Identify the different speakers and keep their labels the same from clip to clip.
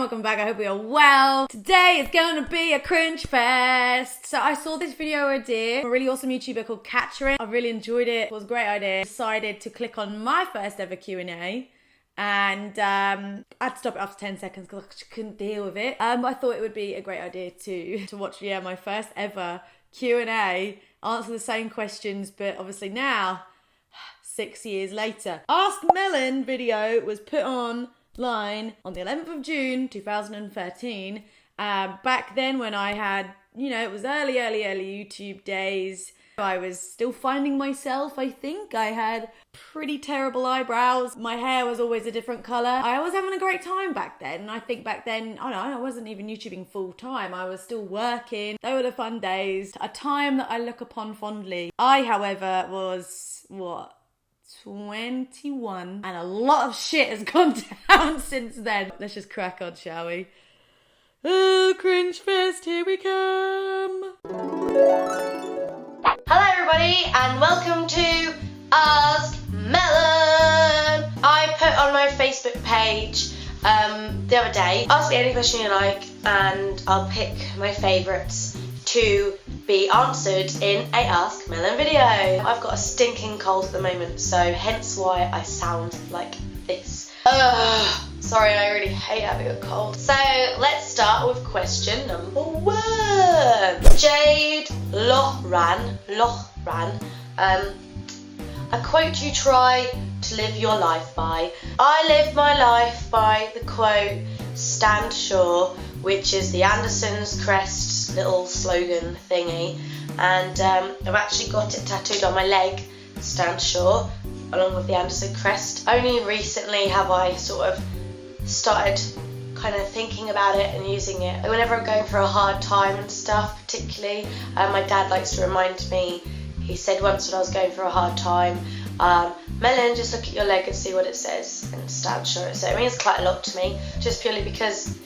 Speaker 1: welcome back. I hope you are well. Today is going to be a cringe fest. So I saw this video idea from a really awesome YouTuber called Catherine. I really enjoyed it. It was a great idea. I decided to click on my first ever Q&A. And I had to stop it after 10 seconds because I couldn't deal with it. I thought it would be a great idea to watch my first ever Q&A, answer the same questions, but obviously now, 6 years later. Ask Melon video was put online on the 11th of June 2013. Back then when I had, it was early YouTube days. I was still finding myself, I think. I had pretty terrible eyebrows. My hair was always a different colour. I was having a great time back then. And I think back then, I wasn't even YouTubing full time. I was still working. They were the fun days. A time that I look upon fondly. I, however, was, 21. And a lot of shit has gone down since then. Let's just crack on, shall we? Oh, cringe fest, here we come.
Speaker 2: Hello everybody and welcome to Ask Melon. I put on my Facebook page the other day, ask me any question you like and I'll pick my favourites to be answered in a Ask Melon video. I've got a stinking cold at the moment, so hence why I sound like this. Sorry, I really hate having a cold. So let's start with question number 1. Jade Lohran, a quote you try to live your life by. I live my life by the quote, stand sure, which is the Anderson's crest little slogan thingy. And I've actually got it tattooed on my leg, stand sure, along with the Anderson crest. Only recently have I sort of started kind of thinking about it and using it. Whenever I'm going through a hard time and stuff, particularly, my dad likes to remind me. He said once when I was going through a hard time, Melon, just look at your leg and see what it says and stand sure. So it means quite a lot to me, just purely because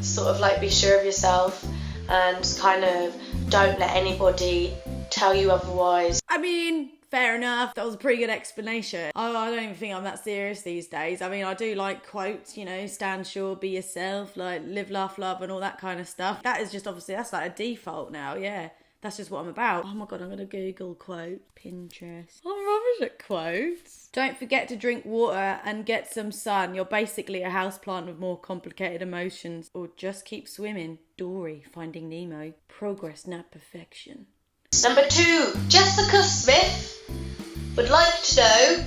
Speaker 2: sort of like be sure of yourself and kind of don't let anybody tell you otherwise.
Speaker 1: I mean, fair enough. That was a pretty good explanation. I don't even think I'm that serious these days. I mean, I do like quotes, stand sure, be yourself, like live, laugh, love and all that kind of stuff. That is just obviously, that's like a default now, yeah. That's just what I'm about. Oh my God, I'm going to Google quote, Pinterest. I'm rubbish at quotes. Don't forget to drink water and get some sun. You're basically a houseplant with more complicated emotions. Or just keep swimming. Dory, Finding Nemo. Progress, not perfection.
Speaker 2: Number 2, Jessica Smith would like to know,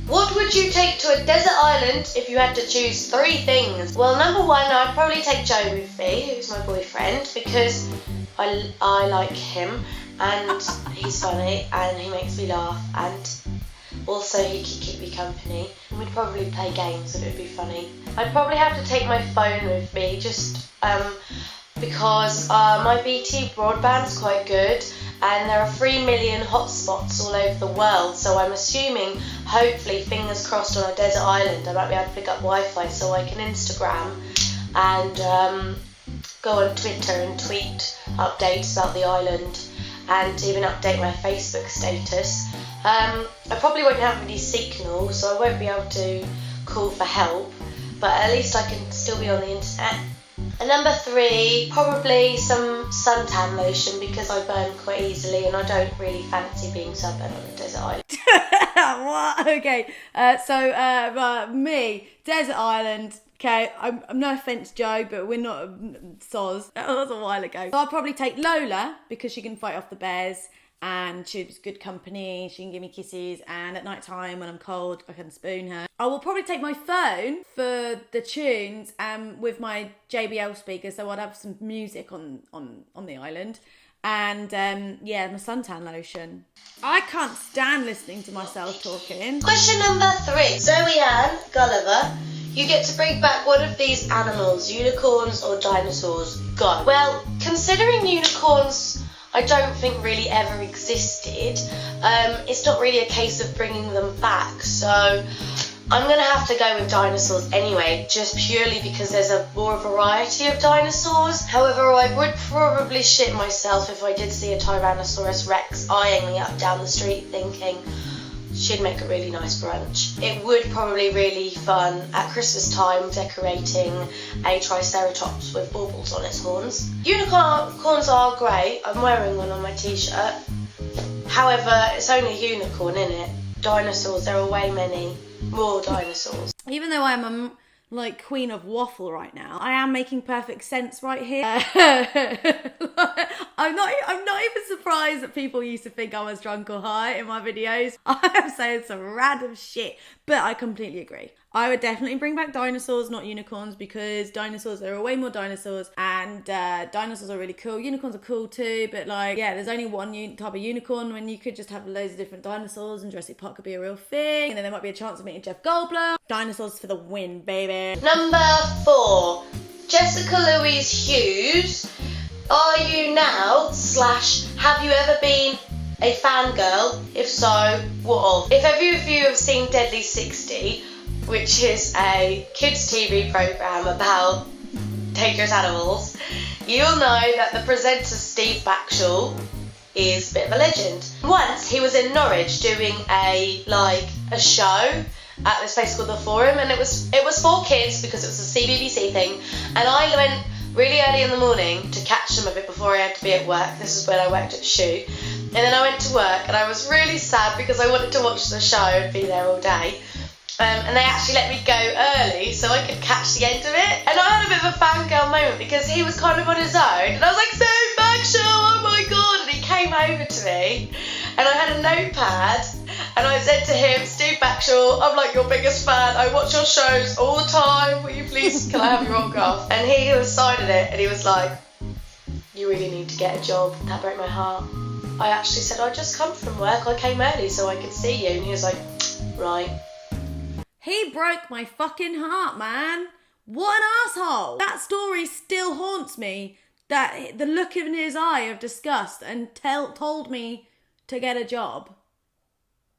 Speaker 2: what would you take to a desert island if you had to choose 3 things? Well, number 1, I'd probably take Joe with me, who's my boyfriend, because I like him and he's funny and he makes me laugh and also he can keep me company. We'd probably play games and it would be funny. I'd probably have to take my phone with me just because my BT broadband's quite good and there are 3 million hotspots all over the world, so I'm assuming, hopefully, fingers crossed, on a desert island I might be able to pick up Wi-Fi so I can Instagram and go on Twitter and tweet updates about the island and even update my Facebook status. I probably won't have any signal, so I won't be able to call for help, but at least I can still be on the internet. And number 3, probably some suntan lotion because I burn quite easily and I don't really fancy being sunburned on a desert island.
Speaker 1: What? Okay, so me, desert island. Okay, I'm no offence, Joe, but we're not soz. That was a while ago. So I'll probably take Lola because she can fight off the bears and she's good company. She can give me kisses and at night time when I'm cold, I can spoon her. I will probably take my phone for the tunes with my JBL speaker, so I'd have some music on the island. And my suntan lotion. I can't stand listening to myself talking.
Speaker 2: Question number 3. Zoe Ann Gulliver, you get to bring back one of these animals, unicorns or dinosaurs. Go. Well, considering unicorns I don't think really ever existed, it's not really a case of bringing them back, so I'm going to have to go with dinosaurs anyway, just purely because there's a more variety of dinosaurs. However, I would probably shit myself if I did see a Tyrannosaurus Rex eyeing me up down the street thinking, she'd make a really nice brunch. It would probably really fun at Christmas time decorating a triceratops with baubles on its horns. Unicorns are great. I'm wearing one on my t-shirt. However, it's only a unicorn, innit? Dinosaurs, there are way many more dinosaurs.
Speaker 1: Even though I'm a queen of waffle right now, I am making perfect sense right here. I'm not even surprised that people used to think I was drunk or high in my videos. I am saying some random shit, but I completely agree. I would definitely bring back dinosaurs, not unicorns, because there are way more dinosaurs, and dinosaurs are really cool. Unicorns are cool too, but there's only one type of unicorn, when you could just have loads of different dinosaurs, and Jurassic Park could be a real thing, and then there might be a chance of meeting Jeff Goldblum. Dinosaurs for the win, baby.
Speaker 2: Number 4, Jessica Louise Hughes. Are you now / have you ever been a fangirl? If so, what of? If any of you have seen Deadly 60, which is a kids TV programme about dangerous animals, you'll know that the presenter Steve Backshall is a bit of a legend. Once he was in Norwich doing a show at this place called The Forum, and it was for kids because it was a CBBC thing, and I went really early in the morning to catch some of it before I had to be at work. This is when I worked at the shoot. And then I went to work, and I was really sad because I wanted to watch the show and be there all day. And they actually let me go early so I could catch the end of it. And I had a bit of a fangirl moment because he was kind of on his own. And I was like, Steve Backshall, oh my God. And he came over to me, and I had a notepad, and I said to him, Steve Backshall, I'm like your biggest fan. I watch your shows all the time. Will you please, can I have your autograph? And he was signing it, and he was like, you really need to get a job. That broke my heart. I actually said, I just come from work. I came early so I could see you. And he was like, right.
Speaker 1: He broke my fucking heart, man. What an asshole. That story still haunts me. That the look in his eye of disgust and told me to get a job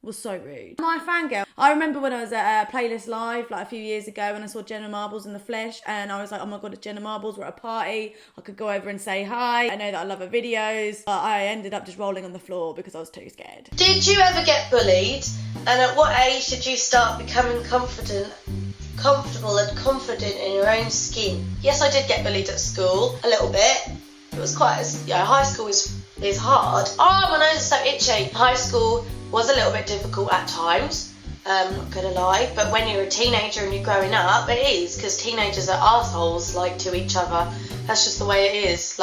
Speaker 1: was so rude. My fangirl. I remember when I was at Playlist Live a few years ago, when I saw Jenna Marbles in the flesh, and I was like, oh my God, it's Jenna Marbles. We're at a party. I could go over and say hi. I know that I love her videos, but I ended up just rolling on the floor because I was too scared.
Speaker 2: Did you ever get bullied? And at what age did you start becoming comfortable and confident in your own skin? Yes, I did get bullied at school, a little bit. It was quite, high school is hard. Oh, my nose is so itchy. High school was a little bit difficult at times, not gonna lie, but when you're a teenager and you're growing up, it is, because teenagers are arseholes to each other. That's just the way it is.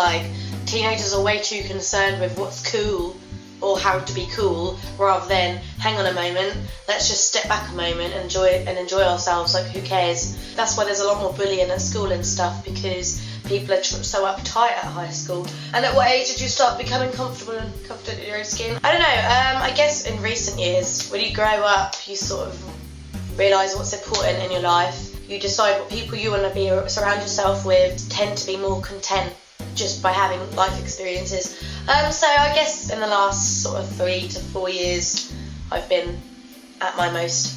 Speaker 2: Teenagers are way too concerned with what's cool or how to be cool, rather than hang on a moment, let's just step back a moment and enjoy ourselves. Who cares? That's why there's a lot more bullying at school and stuff, because people are so uptight at high school. And at what age did you start becoming comfortable and confident in your own skin? I don't know, I guess in recent years, when you grow up, you sort of realise what's important in your life. You decide what people you want to surround yourself with, tend to be more content just by having life experiences. So I guess in the last sort of 3 to 4 years, I've been at my most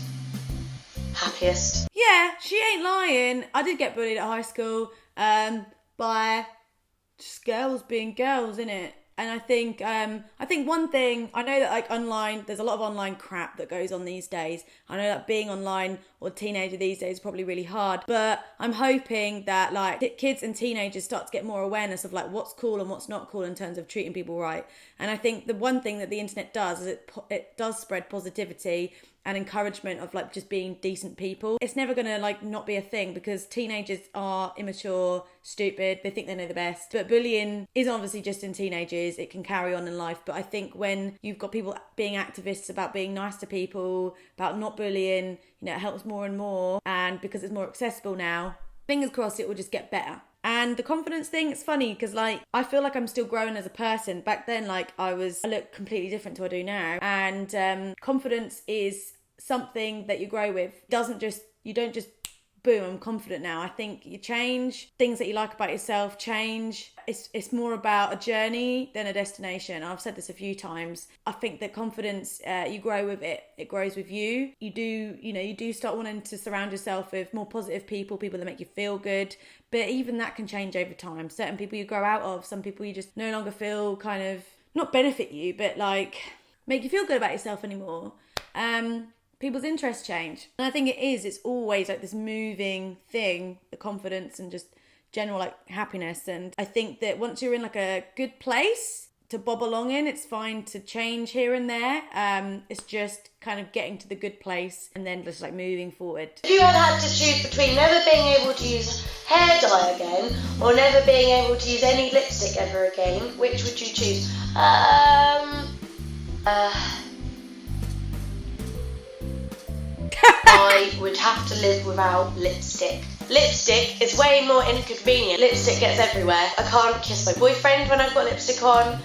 Speaker 2: happiest.
Speaker 1: Yeah, she ain't lying. I did get bullied at high school by just girls being girls, innit? And I think one thing, I know that online, there's a lot of online crap that goes on these days. I know that being online or a teenager these days is probably really hard, but I'm hoping that kids and teenagers start to get more awareness of what's cool and what's not cool in terms of treating people right. And I think the one thing that the internet does is it does spread positivity and encouragement of just being decent people. It's never gonna not be a thing, because teenagers are immature, stupid, they think they know the best. But bullying is obviously just in teenagers, it can carry on in life. But I think when you've got people being activists about being nice to people, about not bullying, it helps more and more. And because it's more accessible now, fingers crossed it will just get better. And the confidence thing, it's funny because I feel like I'm still growing as a person. Back then, I look completely different to what I do now. And confidence is something that you grow with. You don't just boom, I'm confident now. I think you change. Things that you like about yourself change. It's more about a journey than a destination. I've said this a few times. I think that confidence, you grow with it. It grows with you. You do start wanting to surround yourself with more positive people that make you feel good. But even that can change over time. Certain people you grow out of, some people you just no longer feel kind of, not benefit you, but make you feel good about yourself anymore. people's interests change. And I think it's always like this moving thing, the confidence and just general like happiness. And I think that once you're in like a good place to bob along in, it's fine to change here and there. It's just kind of getting to the good place and then just like moving forward.
Speaker 2: If you had to choose between never being able to use hair dye again or never being able to use any lipstick ever again, which would you choose? I would have to live without lipstick. Lipstick is way more inconvenient. Lipstick gets everywhere. I can't kiss my boyfriend when I've got lipstick on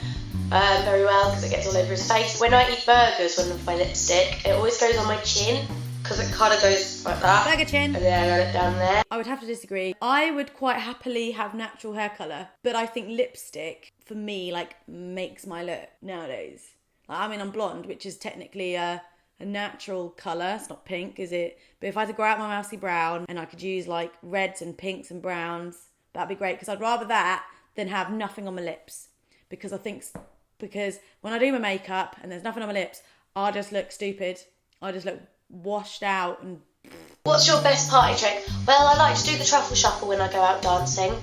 Speaker 2: very well because it gets all over his face. When I eat burgers with my lipstick, it always goes on my chin because it kind of goes like that.
Speaker 1: Burger chin.
Speaker 2: And then I got it down there.
Speaker 1: I would have to disagree. I would quite happily have natural hair colour, but I think lipstick, for me, like, makes my look nowadays. Like, I mean, I'm blonde, which is technically a natural colour. It's not pink, is it? But if I had to grow out my mousy brown and I could use like reds and pinks and browns, that'd be great, because I'd rather that than have nothing on my lips. Because when I do my makeup and there's nothing on my lips, I just look stupid. I just look washed out. And
Speaker 2: what's your best party trick? Well, I like to do the truffle shuffle when I go out dancing.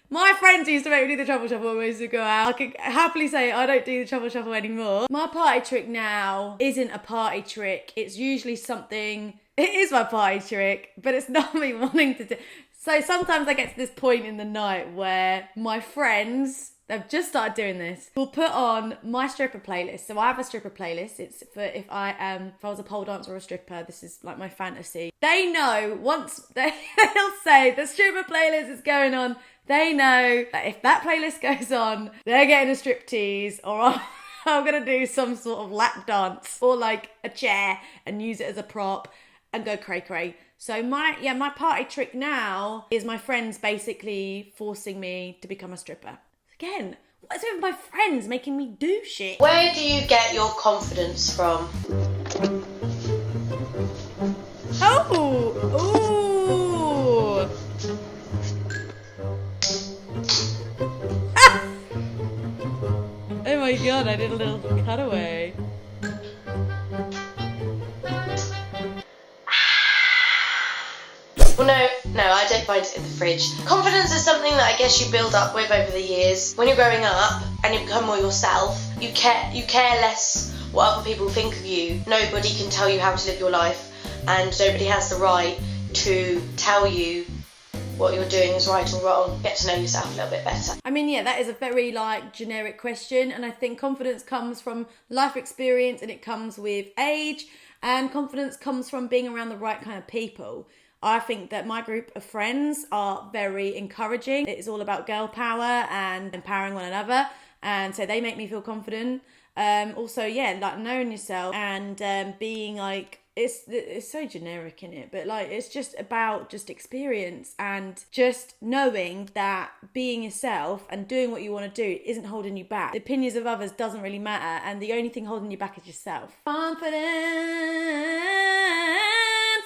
Speaker 1: My friends used to make me do the truffle shuffle when we used to go out. I can happily say I don't do the truffle shuffle anymore. My party trick now isn't a party trick. It's usually something... It is my party trick, but it's not me wanting to do... So sometimes I get to this point in the night where my friends... They've just started doing this. We'll put on my stripper playlist. So I have a stripper playlist. It's for if I was a pole dancer or a stripper. This is like my fantasy. They know once they'll say the stripper playlist is going on. They know that if that playlist goes on, they're getting a striptease, or I'm gonna do some sort of lap dance or like a chair and use it as a prop and go cray cray. So my party trick now is my friends basically forcing me to become a stripper. Again, what is it with my friends making me do shit?
Speaker 2: Where do you get your confidence from?
Speaker 1: Oh! Oh my god, I did a little cutaway.
Speaker 2: Well, no, I don't find it in the fridge. Confidence is something that I guess you build up with over the years. When you're growing up and you become more yourself, you care less what other people think of you. Nobody can tell you how to live your life, and nobody has the right to tell you what you're doing is right or wrong. Get to know yourself a little bit better.
Speaker 1: I mean, yeah, that is a very like generic question, and I think confidence comes from life experience, and it comes with age, and confidence comes from being around the right kind of people. I think that my group of friends are very encouraging. It's all about girl power and empowering one another, and so they make me feel confident. Also, yeah, like knowing yourself and being like, it's so generic in it, but like it's just about just experience and just knowing that being yourself and doing what you want to do isn't holding you back. The opinions of others doesn't really matter, and the only thing holding you back is yourself. Confidence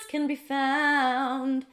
Speaker 1: can be found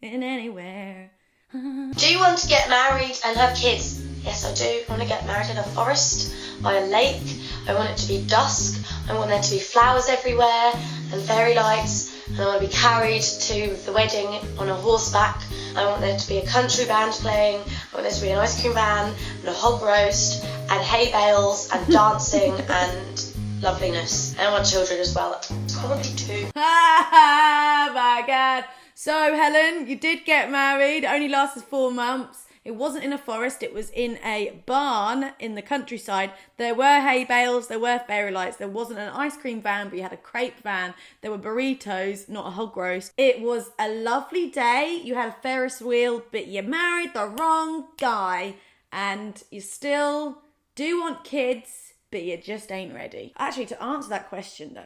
Speaker 1: in anywhere.
Speaker 2: Do you want to get married and have kids? Yes, I do. I want to get married in a forest, by a lake. I want it to be dusk. I want there to be flowers everywhere and fairy lights. And I want to be carried to the wedding on a horseback. I want there to be a country band playing. I want there to be an ice cream van and a hog roast and hay bales and dancing and loveliness. And I want children as well. Probably 2.
Speaker 1: Ah, my God. So, Helen, you did get married. It only lasted 4 months. It wasn't in a forest. It was in a barn in the countryside. There were hay bales. There were fairy lights. There wasn't an ice cream van, but you had a crepe van. There were burritos, not a hog roast. It was a lovely day. You had a Ferris wheel, but you married the wrong guy. And you still do want kids, but you just ain't ready. Actually, to answer that question,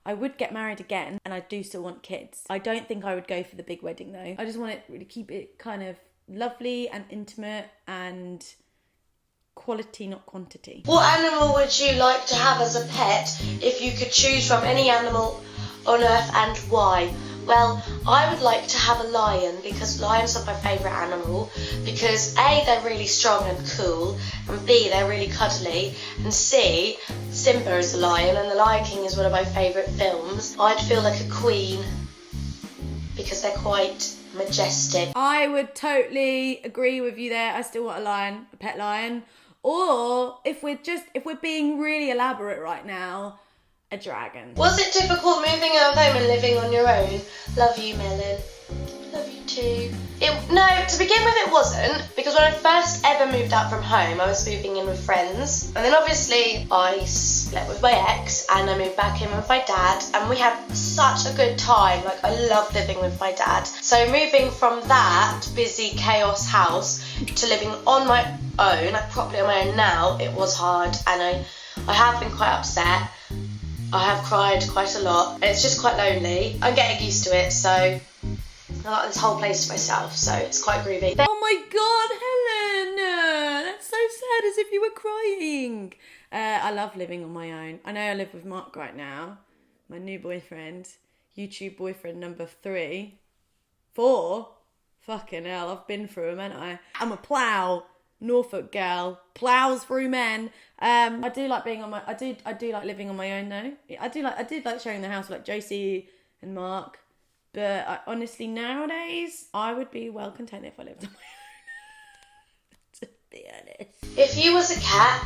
Speaker 1: I would get married again, and I do still want kids. I don't think I would go for the big wedding, though. I just want it to keep it kind of lovely and intimate and quality, not quantity.
Speaker 2: What animal would you like to have as a pet if you could choose from any animal on earth, and why? Well, I would like to have a lion because lions are my favourite animal because A, they're really strong and cool, and B, they're really cuddly, and C, Simba is a lion and The Lion King is one of my favourite films. I'd feel like a queen because they're quite majestic.
Speaker 1: I would totally agree with you there. I still want a lion, a pet lion. Or if we're being really elaborate right now, a dragon.
Speaker 2: Was it difficult moving out of home and living on your own? Love you, Melon. Love you too. No, to begin with it wasn't, because when I first ever moved out from home, I was moving in with friends. And then obviously I split with my ex and I moved back in with my dad, and we had such a good time. Like, I love living with my dad. So moving from that busy chaos house to living on my own, like properly on my own now, it was hard, and I have been quite upset. I have cried quite a lot. It's just quite lonely. I'm getting used to it, so I got this whole place to myself, so it's quite groovy.
Speaker 1: Oh my God, Helen! That's so sad, as if you were crying. I love living on my own. I know I live with Mark right now, my new boyfriend, YouTube boyfriend number 4. Fucking hell, I've been through him, haven't I? I'm a plough. Norfolk girl, plows through men. I do like being on my. I do like living on my own though. I did like sharing the house with like Josie and Mark. But honestly, nowadays I would be well content if I lived on my own. To be honest.
Speaker 2: If you was a cat,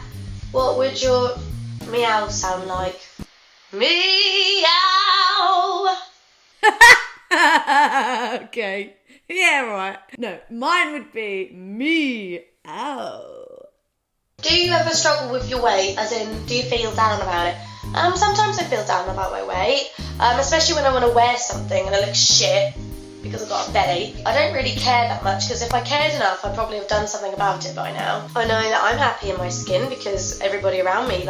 Speaker 2: what would your meow sound like? Meow.
Speaker 1: Okay. Yeah, right. No, mine would be me. Oh.
Speaker 2: Do you ever struggle with your weight? As in, do you feel down about it? Sometimes I feel down about my weight, especially when I want to wear something and I look shit because I've got a belly. I don't really care that much, because if I cared enough, I'd probably have done something about it by now. I know that I'm happy in my skin because everybody around me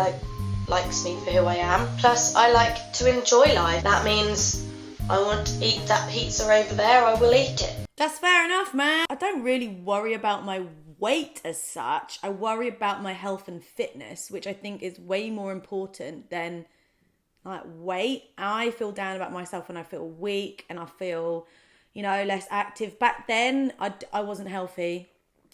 Speaker 2: likes me for who I am. Plus, I like to enjoy life. That means I want to eat that pizza over there, I will eat it.
Speaker 1: That's fair enough, man. I don't really worry about my weight as such. I worry about my health and fitness, which I think is way more important than like weight. I feel down about myself when I feel weak and I feel, less active. Back then, I wasn't healthy.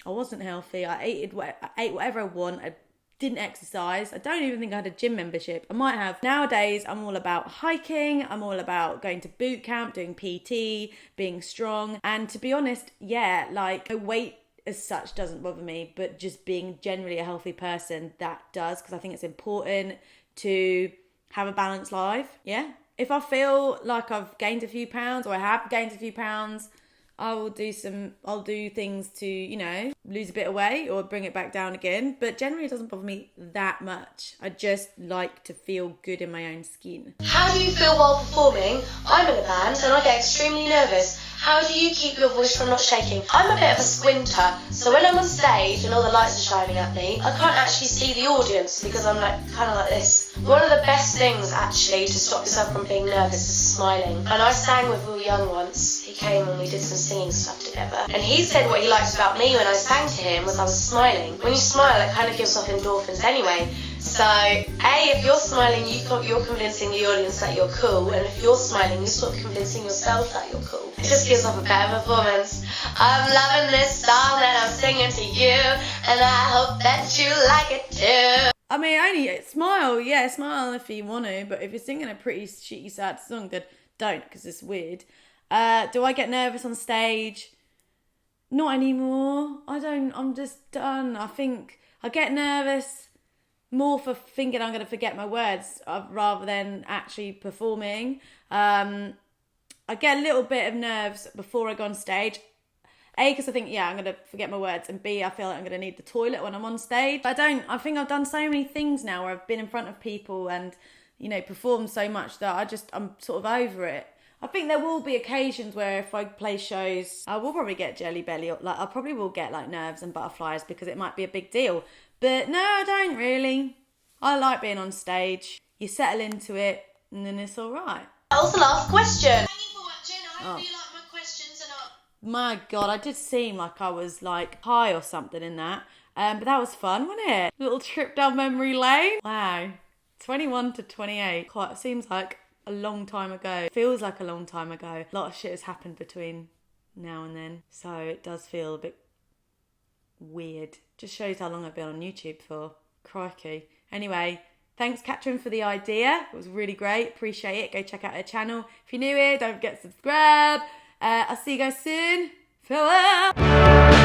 Speaker 1: I ate whatever I want. I didn't exercise. I don't even think I had a gym membership. I might have. Nowadays, I'm all about hiking. I'm all about going to boot camp, doing PT, being strong. And to be honest, weight as such doesn't bother me, but just being generally a healthy person, that does, because I think it's important to have a balanced life. Yeah. If I feel like I've gained a few pounds, or I have gained a few pounds, I'll do things to, lose a bit of weight or bring it back down again. But generally it doesn't bother me that much. I just like to feel good in my own skin.
Speaker 2: How do you feel while performing? I'm in a band and I get extremely nervous. How do you keep your voice from not shaking? I'm a bit of a squinter, so when I'm on stage and all the lights are shining at me, I can't actually see the audience because I'm kind of like this. One of the best things actually to stop yourself from being nervous is smiling. And I sang with Will Young once. He came and we did some singing stuff together. And he said what he liked about me when I sang to him was I was smiling. When you smile, it kind of gives off endorphins anyway. So, if you're smiling, you're convincing the audience that you're cool, and if you're smiling, you're sort of convincing yourself that you're cool. It just gives off a better performance. I'm loving this song that I'm singing to you, and I hope that you like it too.
Speaker 1: I mean, only smile if you want to, but if you're singing a pretty shitty, sad song, then don't, because it's weird. Do I get nervous on stage? Not anymore. I don't. I'm just done. I think I get nervous more for thinking I'm going to forget my words rather than actually performing. I get a little bit of nerves before I go on stage. A, because I think, I'm going to forget my words. And B, I feel like I'm going to need the toilet when I'm on stage. I think I've done so many things now where I've been in front of people and, performed so much that I'm sort of over it. I think there will be occasions where if I play shows, I will probably get jelly belly. I probably will get nerves and butterflies because it might be a big deal. But no, I don't really. I like being on stage. You settle into it and then it's all right.
Speaker 2: That was the last question. Thank you for watching. I hope you like my questions and all.
Speaker 1: My God, I did seem like I was high or something in that. But that was fun, wasn't it? Little trip down memory lane. Wow. 21 to 28. Seems like a long time ago. Feels like a long time ago. A lot of shit has happened between now and then, so it does feel a bit weird. Just shows how long I've been on YouTube for. Crikey. Anyway, thanks Katrin for the idea. It was really great. Appreciate it. Go check out her channel. If you're new here, don't forget to subscribe. I'll see you guys soon. Farewell.